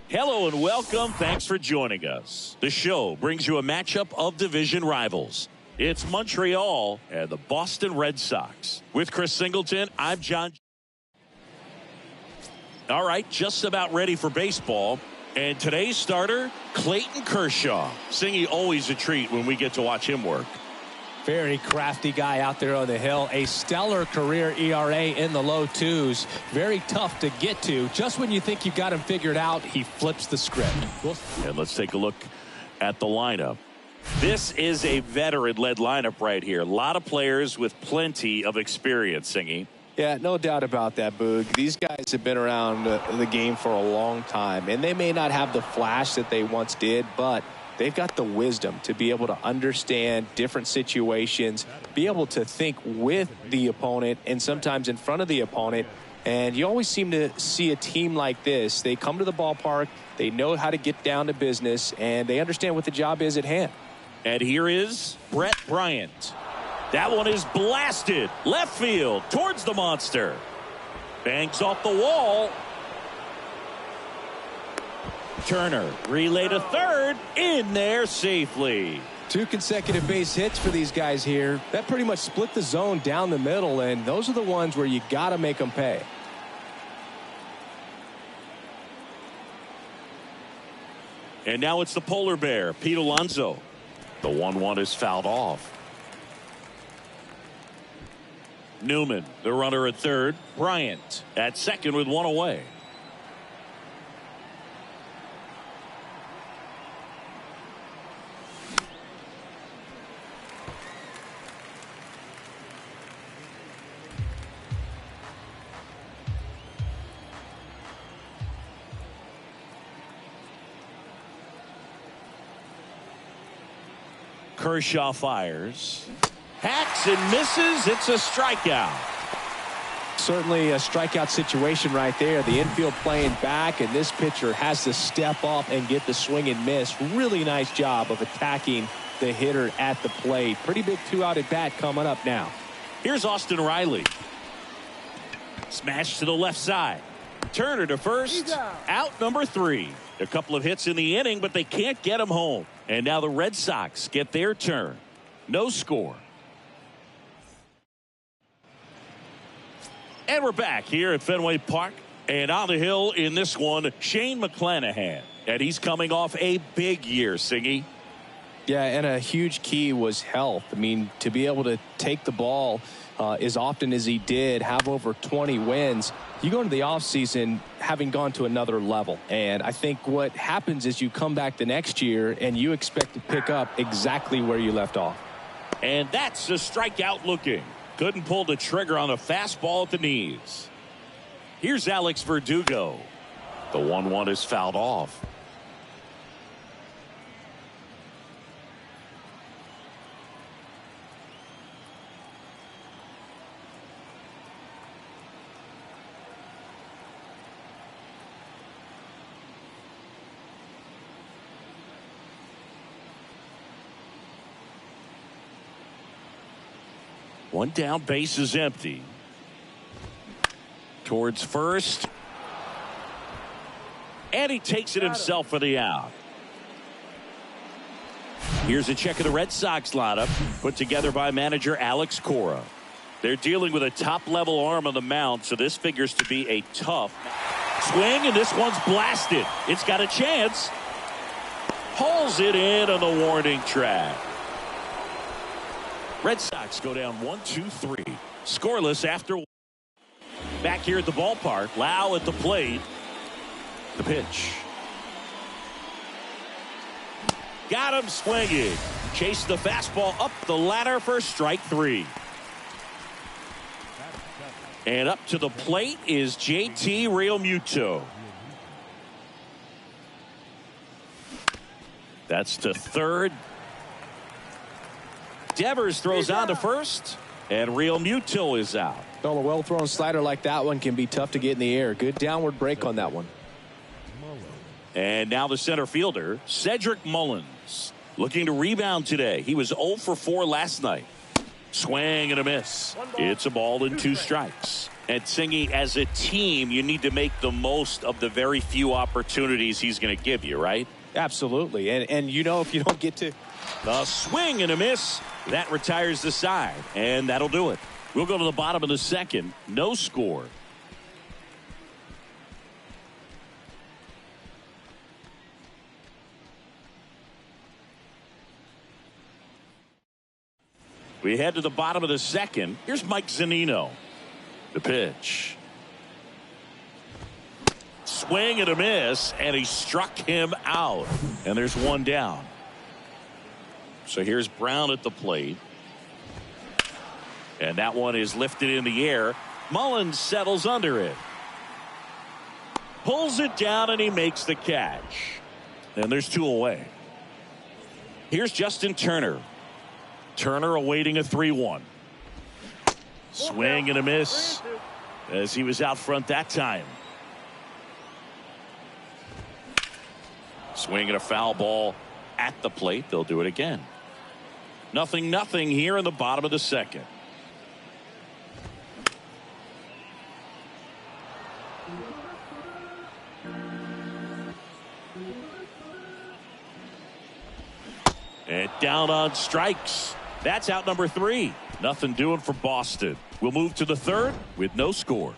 Hello and welcome. Thanks for joining us. The show brings you a matchup of division rivals. It's Montreal and the Boston Red Sox. With Chris Singleton, I'm John. All right, just about ready for baseball. And today's starter, Clayton Kershaw. Singy, always a treat when we get to watch him work. Very crafty guy out there on the hill. A stellar career ERA in the low twos. Very tough to get to. Just when you think you got him figured out, he flips the script. And let's take a look at the lineup. This is a veteran-led lineup right here. A lot of players with plenty of experience, Singy. Yeah, no doubt about that, Boog. These guys have been around the game for a long time, and they may not have the flash that they once did, but they've got the wisdom to be able to understand different situations, be able to think with the opponent and sometimes in front of the opponent. And you always seem to see a team like this. They come to the ballpark, they know how to get down to business, and they understand what the job is at hand. And here is Brett Bryant. That one is blasted left field towards the monster. Bangs off the wall. Turner relay to third, in there safely. 2 consecutive base hits for these guys here. That pretty much split the zone down the middle, and those are the ones where you got to make them pay. And now it's the polar bear, Pete Alonso. The 1-1 is fouled off. Newman, the runner at third. Bryant at second with 1 away. Kershaw fires. Hacks and misses. It's a strikeout. Certainly a strikeout situation right there. The infield playing back, and this pitcher has to step up and get the swing and miss. Really nice job of attacking the hitter at the plate. Pretty big 2-out at bat coming up now. Here's Austin Riley. Smash to the left side. Turner to first. Out number 3. A couple of hits in the inning, but they can't get him home. And now the Red Sox get their turn. No score. And we're back here at Fenway Park. And on the hill in this one, Shane McClanahan. And he's coming off a big year, Singy. Yeah, and a huge key was health. I mean, to be able to take the ball as often as he did, have over 20 wins, you go into the offseason having gone to another level. And I think what happens is you come back the next year and you expect to pick up exactly where you left off. And that's a strikeout looking. Couldn't pull the trigger on a fastball at the knees. Here's Alex Verdugo. The 1-1 is fouled off. One down, base is empty. Towards first. And he takes it himself for the out. Here's a check of the Red Sox lineup put together by manager Alex Cora. They're dealing with a top-level arm on the mound, so this figures to be a tough swing, and this one's blasted. It's got a chance. Pulls it in on the warning track. Red Sox go down 1-2-3. Scoreless after. Back here at the ballpark. Lau at the plate. The pitch. Got him swinging. Chased the fastball up the ladder for strike 3. And up to the plate is JT Realmuto. That's to third. Devers throws on to first, and Realmuto is out. Well, a well-thrown slider like that one can be tough to get in the air. Good downward break on that one. And now the center fielder, Cedric Mullins, looking to rebound today. He was 0 for 4 last night. Swing and a miss. It's a ball and 2 strikes. And Singy, as a team, you need to make the most of the very few opportunities he's going to give you, right? Absolutely. And you know, if you don't get to a swing and a miss, that retires the side, and that'll do it. We'll go to the bottom of the second. No score. We head to the bottom of the second. Here's Mike Zunino. The pitch. Swing and a miss, and he struck him out. And there's one down. So here's Brown at the plate. And that one is lifted in the air. Mullins settles under it. Pulls it down, and he makes the catch. And there's 2 away. Here's Justin Turner. Turner awaiting a 3-1. Swing and a miss as he was out front that time. Swing and a foul ball at the plate. They'll do it again. 0-0 here in the bottom of the second. And down on strikes. That's out number 3. Nothing doing for Boston. We'll move to the third with no score.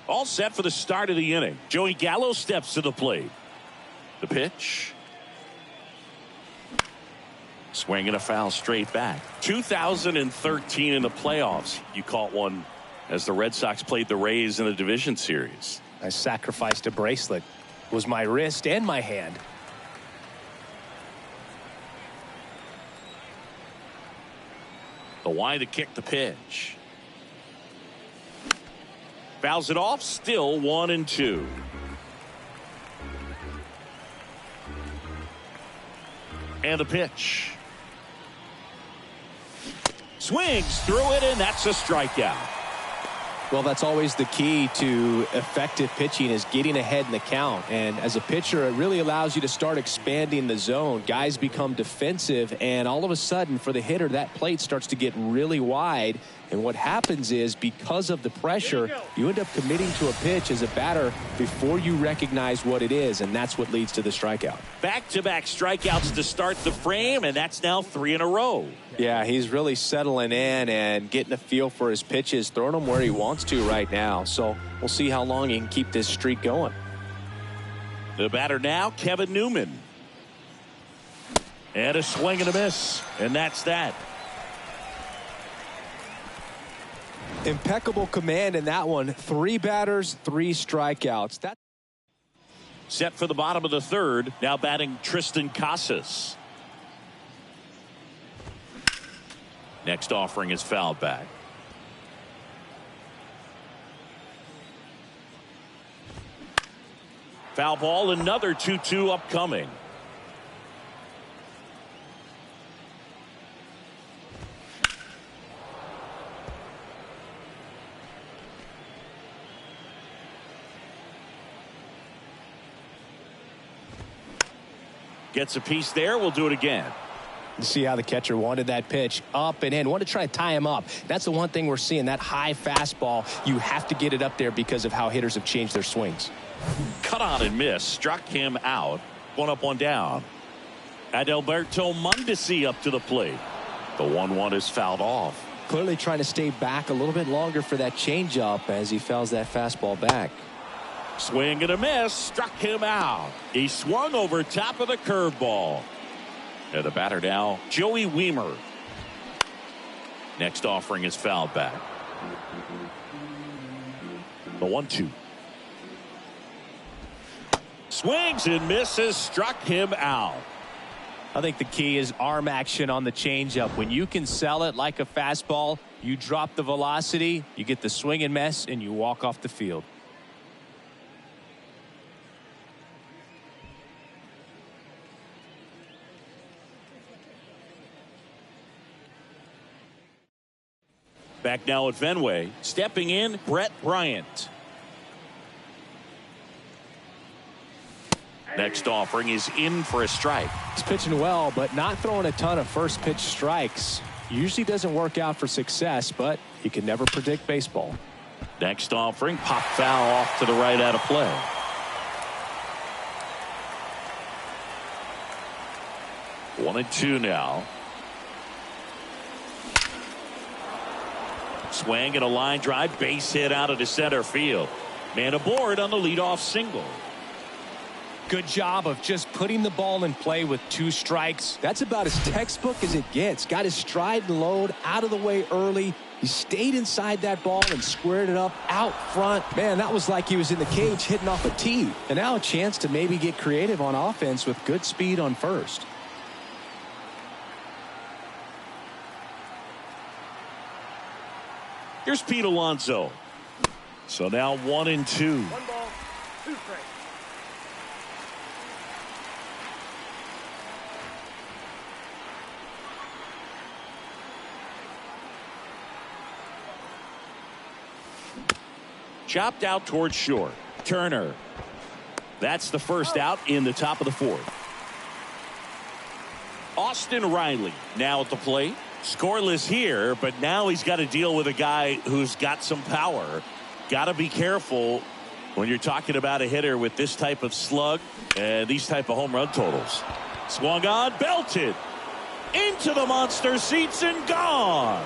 All set for the start of the inning. Joey Gallo steps to the plate. The pitch. Swing and a foul straight back. 2013 in the playoffs. You caught one as the Red Sox played the Rays in the division series. I sacrificed a bracelet. It was my wrist and my hand. The wide to kick the pitch. Fouls it off. Still 1-2. And the pitch. Swings through it, and that's a strikeout. Well, that's always the key to effective pitching, is getting ahead in the count. And as a pitcher, it really allows you to start expanding the zone. Guys become defensive, and all of a sudden, for the hitter, that plate starts to get really wide. And what happens is, because of the pressure, you end up committing to a pitch as a batter before you recognize what it is, and that's what leads to the strikeout. Back-to-back strikeouts to start the frame, and that's now 3 in a row. Yeah, he's really settling in and getting a feel for his pitches, throwing them where he wants to right now. So we'll see how long he can keep this streak going. The batter now, Kevin Newman. And a swing and a miss, and that's that. Impeccable command in that one. 3 batters, 3 strikeouts. That set for the bottom of the third. Now batting Tristan Casas. Next offering is fouled back. Foul ball, another 2-2 upcoming. Gets a piece there. We'll do it again. You see how the catcher wanted that pitch up and in. Wanted to try to tie him up. That's the one thing we're seeing, that high fastball. You have to get it up there because of how hitters have changed their swings. Cut on and miss. Struck him out. 1 up, 1 down. Adalberto Mondesi up to the plate. The 1-1 is fouled off. Clearly trying to stay back a little bit longer for that changeup as he fouls that fastball back. Swing and a miss. Struck him out. He swung over top of the curveball. And the batter now, Joey Wiemer. Next offering is fouled back. The 1-2. Swings and misses. Struck him out. I think the key is arm action on the changeup. When you can sell it like a fastball, you drop the velocity, you get the swing and miss, and you walk off the field. Back now at Fenway. Stepping in, Brett Bryant. Next offering is in for a strike. He's pitching well, but not throwing a ton of first pitch strikes. Usually doesn't work out for success, but you can never predict baseball. Next offering, pop foul off to the right, out of play. One and two now. Swing and a line drive, base hit out of the center field. Man aboard on the leadoff single. Good job of just putting the ball in play with 2 strikes. That's about as textbook as it gets. Got his stride and load out of the way early. He stayed inside that ball and squared it up out front. Man, that was like he was in the cage hitting off a tee. And now a chance to maybe get creative on offense with good speed on first. Here's Pete Alonso. So now 1 and 2. 1 ball, 2 strikes. Chopped out towards short. Turner. That's the first out in the top of the 4th. Austin Riley now at the plate. Scoreless here, but now he's got to deal with a guy who's got some power. Got to be careful when you're talking about a hitter with this type of slug and these type of home run totals. Swung on, belted into the monster seats and gone.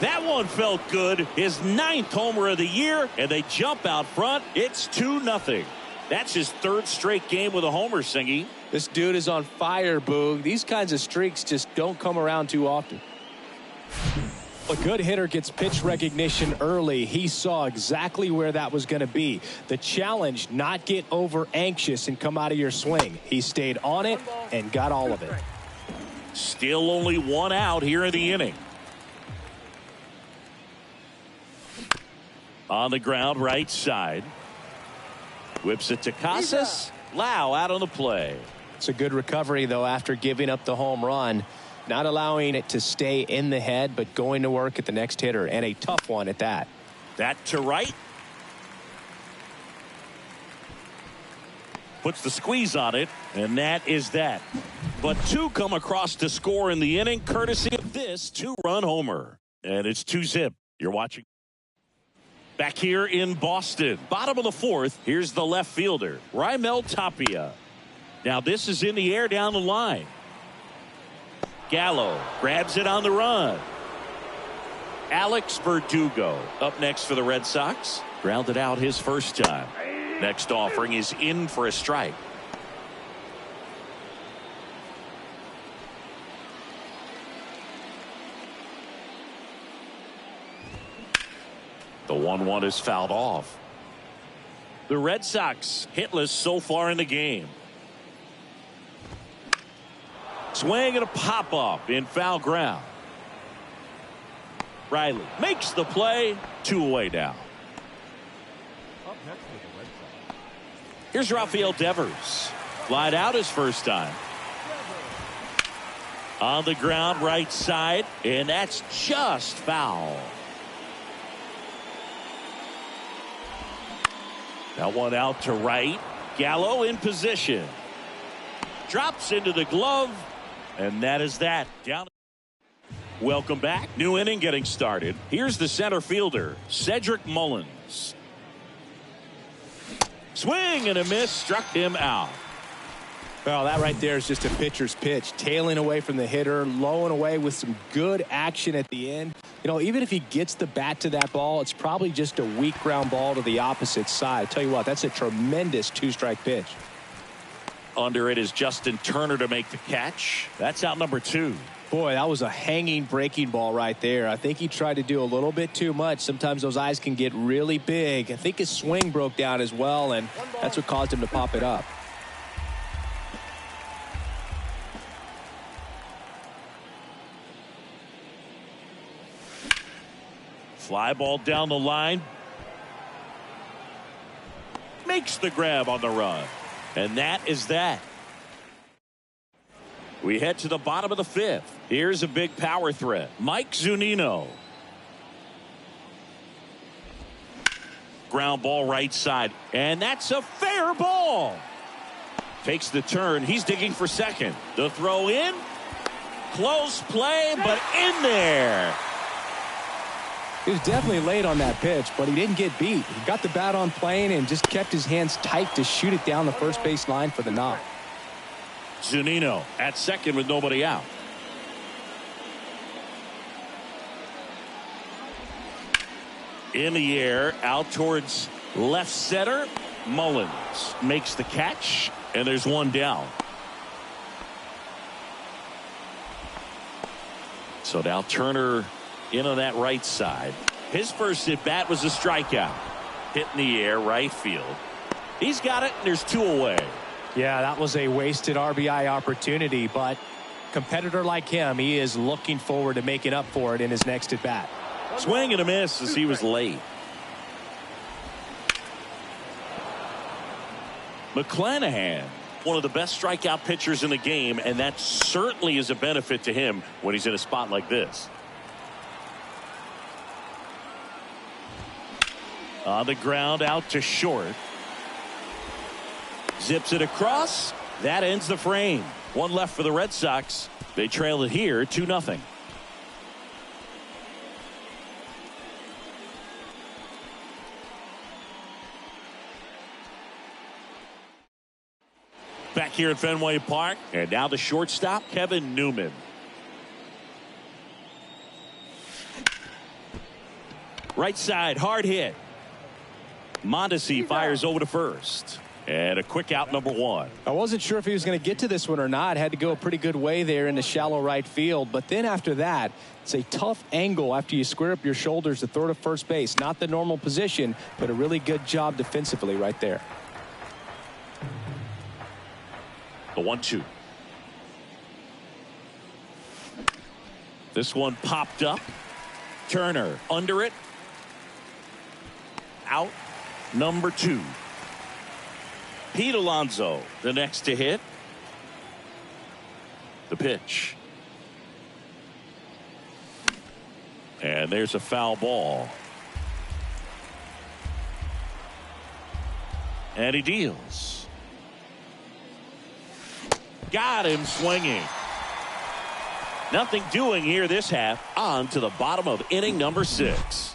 That one felt good. His 9th homer of the year, and they jump out front. It's 2-0. That's his 3rd straight game with a homer, Singy. This dude is on fire, Boog. These kinds of streaks just don't come around too often. A good hitter gets pitch recognition early. He saw exactly where that was going to be. The challenge, not get over anxious and come out of your swing. He stayed on it and got all of it. Still only 1 out here in the inning. On the ground, right side. Whips it to Casas. Lau out on the play. It's a good recovery, though, after giving up the home run. Not allowing it to stay in the head, but going to work at the next hitter, and a tough one at that. That to right. Puts the squeeze on it, and that is that. But 2 come across to score in the inning, courtesy of this 2-run homer. And it's 2-zip. You're watching. Back here in Boston, bottom of the 4th, here's the left fielder, Raimel Tapia. Now this is in the air down the line. Gallo grabs it on the run. Alex Verdugo up next for the Red Sox. Grounded out his first time. Next offering is in for a strike. The 1-1 is fouled off. The Red Sox hitless so far in the game. Swing and a pop-up in foul ground. Riley makes the play. 2 away now. Up next is the Red Sox. Here's Rafael Devers. Flied out his first time. On the ground, right side, and that's just foul. That one out to right. Gallo in position. Drops into the glove, and that is that. Down. Welcome back. New inning getting started. Here's the center fielder, Cedric Mullins. Swing and a miss, struck him out. Well, that right there is just a pitcher's pitch. Tailing away from the hitter, lowing away with some good action at the end. You know, even if he gets the bat to that ball, it's probably just a weak ground ball to the opposite side. Tell you what, that's a tremendous 2-strike pitch. Under it is Justin Turner to make the catch. That's out number 2. Boy, that was a hanging breaking ball right there. I think he tried to do a little bit too much. Sometimes those eyes can get really big. I think his swing broke down as well, and that's what caused him to pop it up. Fly ball down the line. Makes the grab on the run. And that is that. We head to the bottom of the 5th. Here's a big power threat. Mike Zunino. Ground ball right side. And that's a fair ball. Takes the turn. He's digging for second. The throw in. Close play, but in there. He was definitely late on that pitch, but he didn't get beat. He got the bat on plane and just kept his hands tight to shoot it down the first base line for the knock. Zunino at second with nobody out. In the air, out towards left center. Mullins makes the catch, and there's one down. So now Turner in on that right side. His first at bat was a strikeout. Hit in the air, right field. He's got it, and there's 2 away. Yeah, that was a wasted RBI opportunity, but competitor like him, he is looking forward to making up for it in his next at bat. Swing and a miss as he was late. McClanahan, one of the best strikeout pitchers in the game, and that certainly is a benefit to him when he's in a spot like this. On the ground, out to short. Zips it across. That ends the frame. One left for the Red Sox. They trail it here 2-0. Back here at Fenway Park, and now the shortstop, Kevin Newman. Right side, hard hit. Mondesi fires over to first. And a quick out, number 1. I wasn't sure if he was going to get to this one or not. Had to go a pretty good way there in the shallow right field. But then after that, it's a tough angle after you square up your shoulders to throw to first base. Not the normal position, but a really good job defensively right there. The 1-2. This one popped up. Turner under it. Out, number 2. Pete Alonso, the next to hit. The pitch. And there's a foul ball. And he deals. Got him swinging. Nothing doing here this half. On to the bottom of inning number 6.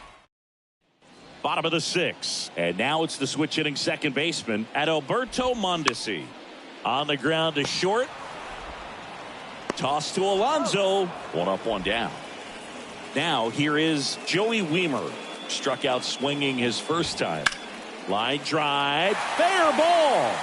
Bottom of the 6th. And now it's the switch hitting second baseman Adalberto Mondesi. On the ground to short. Toss to Alonso. 1 up, 1 down. Now here is Joey Wiemer. Struck out swinging his first time. Line drive. Fair ball.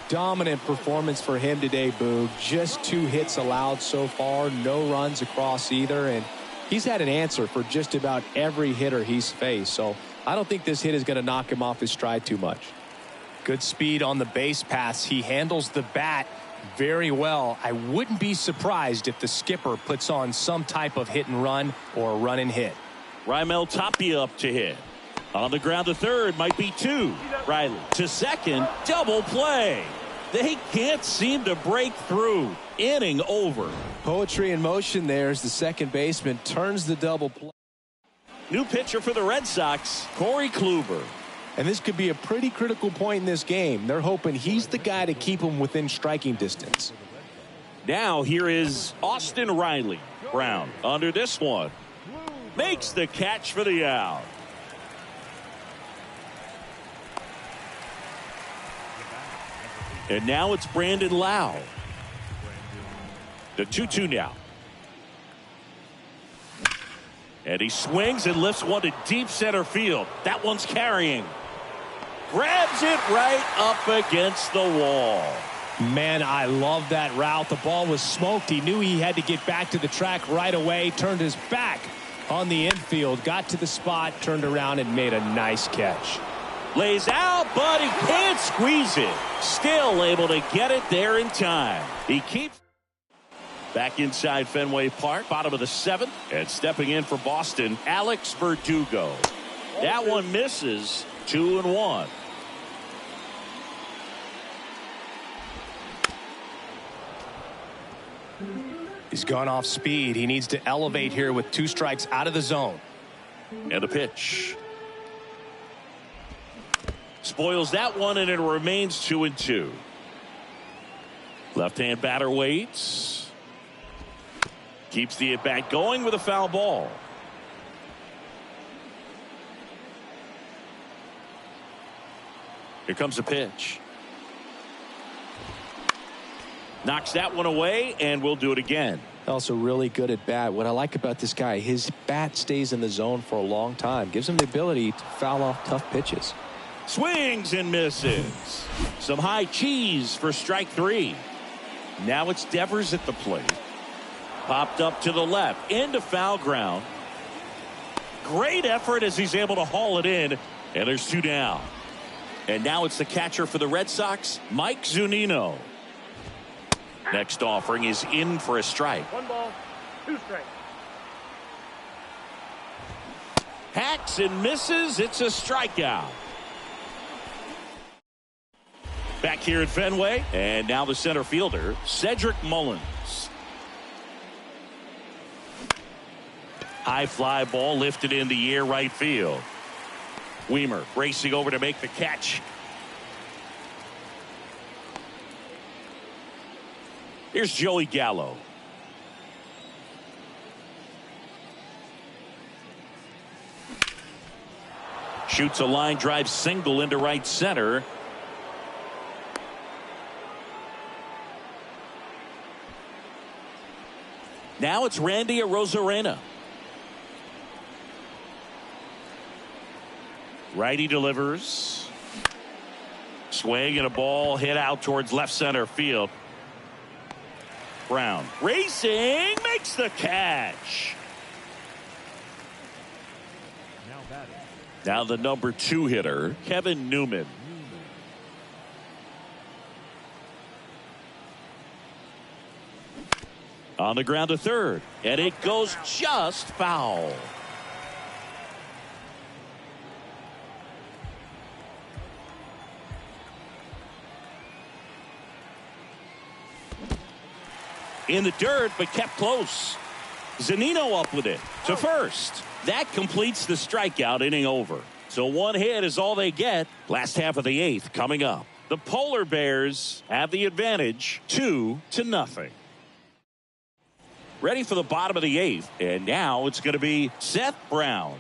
Dominant performance for him today, Boog. Just 2 hits allowed so far. No runs across either. And he's had an answer for just about every hitter he's faced. So I don't think this hit is going to knock him off his stride too much. Good speed on the base pass. He handles the bat very well. I wouldn't be surprised if the skipper puts on some type of hit and run or a run and hit. Raimel Tapia up to hit. On the ground to third, might be 2. Riley to second, double play. They can't seem to break through. Inning over. Poetry in motion there as the second baseman turns the double play. New pitcher for the Red Sox, Corey Kluber. And this could be a pretty critical point in this game. They're hoping he's the guy to keep them within striking distance. Now here is Austin Riley. Brown under this one. Makes the catch for the out. And now it's Brandon Lau. The 2-2 now. And he swings and lifts one to deep center field. That one's carrying. Grabs it right up against the wall. Man, I love that route. The ball was smoked. He knew he had to get back to the track right away. Turned his back on the infield. Got to the spot. Turned around and made a nice catch. Lays out, but he can't squeeze it. Still able to get it there in time. He keeps back inside Fenway Park, bottom of the 7th, and stepping in for Boston, Alex Verdugo. That one misses. 2-1. He's gone off speed. He needs to elevate here with 2 strikes out of the zone. And a pitch. Spoils that one, and it remains 2-2. Left-hand batter waits. Keeps the at-bat going with a foul ball. Here comes a pitch. Knocks that one away, and we'll do it again. Also really good at bat. What I like about this guy, his bat stays in the zone for a long time. Gives him the ability to foul off tough pitches. Swings and misses. Some high cheese for strike 3. Now it's Devers at the plate. Popped up to the left. Into foul ground. Great effort as he's able to haul it in. And there's 2 down. And now it's the catcher for the Red Sox, Mike Zunino. Next offering is in for a strike. 1 ball, 2 strikes. Hacks and misses. It's a strikeout. Back here at Fenway. And now the center fielder, Cedric Mullins. High fly ball lifted in the air right field. Weimer racing over to make the catch. Here's Joey Gallo. Shoots a line drive single into right center. Now it's Randy Arozarena. Righty delivers. Swing and a ball hit out towards left center field. Brown racing, makes the catch. Now batting. Now the number 2 hitter, Kevin Newman. On the ground to third, and it goes just foul. In the dirt, but kept close. Zunino up with it to first. That completes the strikeout, inning over. So 1 hit is all they get. Last half of the 8th coming up. The Polar Bears have the advantage, 2-0. Ready for the bottom of the 8th, and now it's going to be Seth Brown.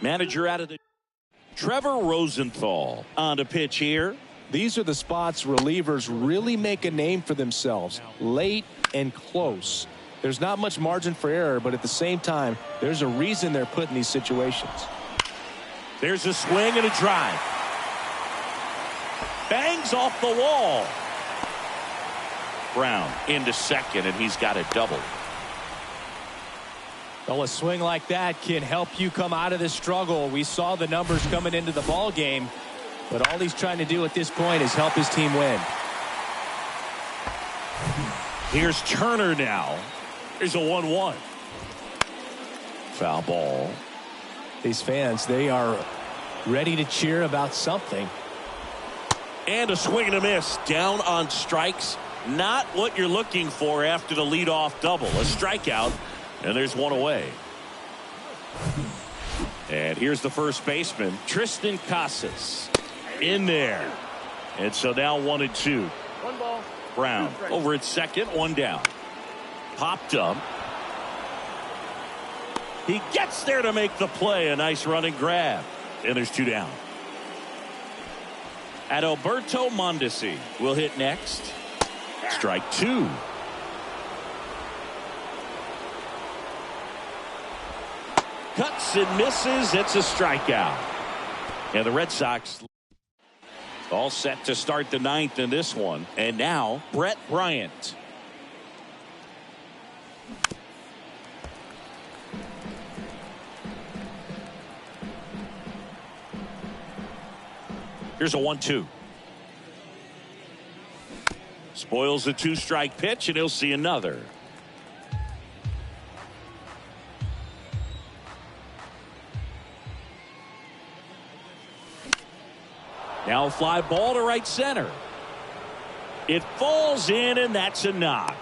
Manager out of the Trevor Rosenthal on to pitch here. These are the spots relievers really make a name for themselves. Late and close. There's not much margin for error, but at the same time, there's a reason they're put in these situations. There's a swing and a drive. Bangs off the wall. Brown into second, and he's got a double. Well, a swing like that can help you come out of this struggle. We saw the numbers coming into the ball game, but all he's trying to do at this point is help his team win. Here's Turner now. Here's a 1-1. Foul ball. These fans, they are ready to cheer about something. And a swing and a miss. Down on strikes. Not what you're looking for after the leadoff double. A strikeout. And there's 1 away. And here's the first baseman, Tristan Casas, in there. And so now 1-2. 1 ball. Brown over at second, 1 down. Popped up. He gets there to make the play. A nice running grab. And there's 2 down. Adalberto Mondesi will hit next. Strike 2. Cuts and misses. It's a strikeout. And the Red Sox all set to start the 9th in this one. And now Brett Bryant. Here's a 1-2. Spoils the 2-strike pitch, and he'll see another. Now a fly ball to right center. It falls in, and that's a knock.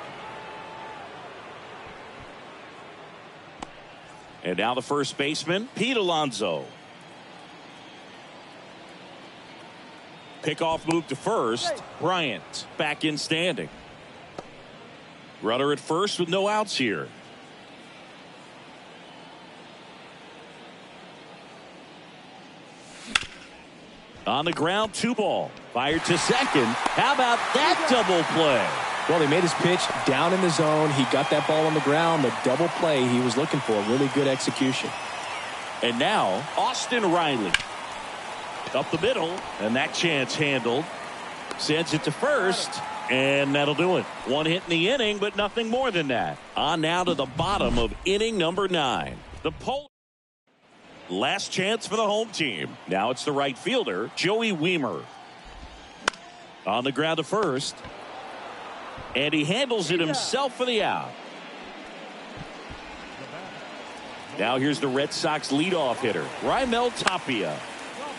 And now the first baseman, Pete Alonso. Pickoff move to first. Bryant back in standing. Runner at first with no outs here. On the ground, 2 ball. Fired to second. How about that double play? Well, he made his pitch down in the zone. He got that ball on the ground. The double play he was looking for. Really good execution. And now, Austin Riley. Up the middle, and that chance handled. Sends it to first, and that'll do it. 1 hit in the inning, but nothing more than that. On now to the bottom of inning number 9. The Polish. Last chance for the home team. Now it's the right fielder, Joey Wiemer. On the ground to first. And he handles it himself for the out. Now here's the Red Sox leadoff hitter, Raimel Tapia.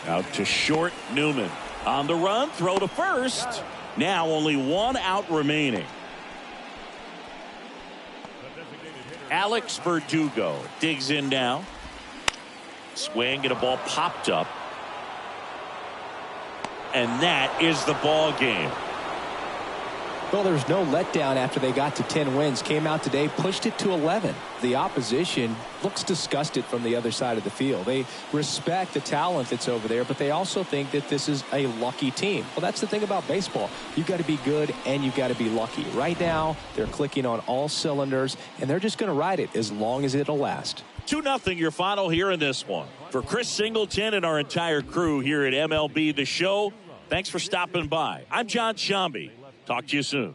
Out to short, Newman. On the run, throw to first. Now only 1 out remaining. Alex Verdugo digs in now. Swing and a ball popped up. And that is the ball game. Well, there's no letdown after they got to 10 wins. Came out today, pushed it to 11. The opposition looks disgusted from the other side of the field. They respect the talent that's over there, but they also think that this is a lucky team. Well, that's the thing about baseball. You've got to be good and you've got to be lucky. Right now, they're clicking on all cylinders, and they're just going to ride it as long as it'll last. 2-0 your final here in this one. For Chris Singleton and our entire crew here at MLB The Show, thanks for stopping by. I'm John Shambi. Talk to you soon.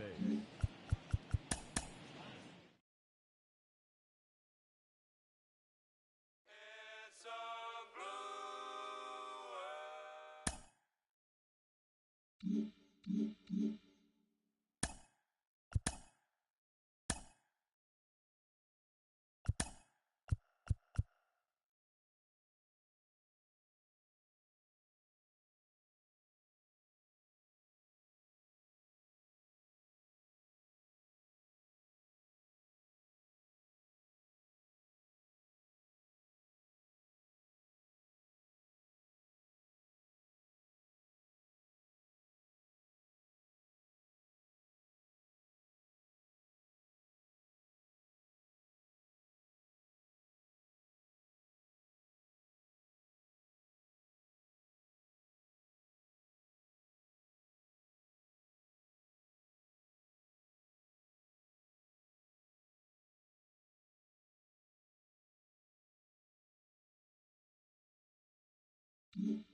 Mm-hmm.